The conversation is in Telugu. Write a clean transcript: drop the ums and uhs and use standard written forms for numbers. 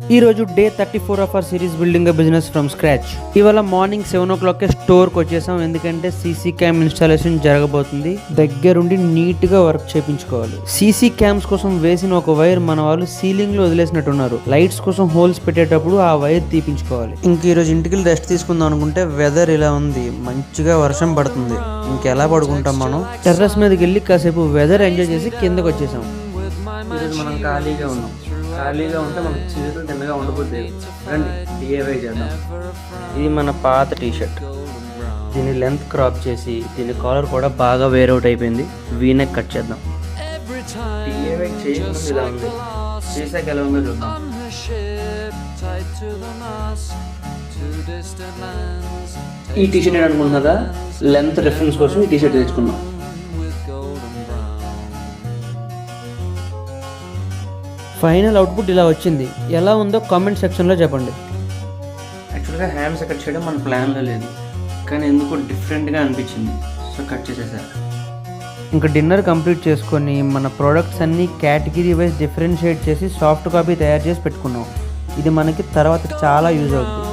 ఈ రోజు day 34 of our series building a business from scratch. ఇవాళ మార్నింగ్ 7 o'clock స్టోర్కి వచ్చేసాం. ఎందుకంటే సీసీ క్యామ్ ఇన్స్టాలేషన్ జరగబోతుంది. దగ్గరుండి నీట్ గా వర్క్ చేయించుకోవాలి. సీసీ క్యామ్స్ కోసం వేసిన ఒక వైర్ మన వాళ్ళు సీలింగ్ లో వదిలేసినట్టున్నారు. లైట్స్ కోసం హోల్స్ పెట్టేటప్పుడు ఆ వైర్ తీపించుకోవాలి. ఇంక ఈ రోజు ఇంటికి రెస్ట్ తీసుకుందాం అనుకుంటే వెదర్ ఇలా ఉంది, మంచిగా వర్షం పడుతుంది. ఇంకెలా పడుకుంటాం మనం? టెర్రస్ మీదకి వెళ్ళి కాసేపు వెదర్ ఎంజాయ్ చేసి కిందకి వచ్చేసాం. ఈరోజు మనం ఖాళీగా ఉన్నాం. ఖాళీగా ఉంటే మనకు చేతులు తిన్నగా ఉండబోద్ది. రండి డిఐవై చేద్దాం. ఇది మన పాత టీషర్ట్. దీని లెంత్ క్రాప్ చేసి దీని కాలర్ కూడా బాగా వేర్ అవుట్ అయిపోయింది. వీనెక్ కట్ చేద్దాం. డిఐవై చేయకుండా ఇలా ఉంది, చేసాక ఎలా ఉందో చూద్దాం. ఈ టీషర్ట్ ఏంటనుకుంటున్నారా? లెంత్ రిఫరెన్స్ కోసం ఈ టీషర్ట్ తెచ్చుకున్నాం. ఫైనల్ అవుట్పుట్ ఇలా వచ్చింది. ఎలా ఉందో కామెంట్ సెక్షన్లో చెప్పండి. యాక్చువల్గా హ్యాండ్స్ కట్ చేయడం మన ప్లాన్లో లేదు, కానీ ఎందుకో డిఫరెంట్గా అనిపించింది, సో కట్ చేసేసారు. ఇంకా డిన్నర్ కంప్లీట్ చేసుకొని మన ప్రోడక్ట్స్ అన్నీ కేటగిరీ వైజ్ డిఫరెన్షియేట్ చేసి సాఫ్ట్ కాపీ తయారు చేసి పెట్టుకున్నాం. ఇది మనకి తర్వాత చాలా యూజ్ అవుతుంది.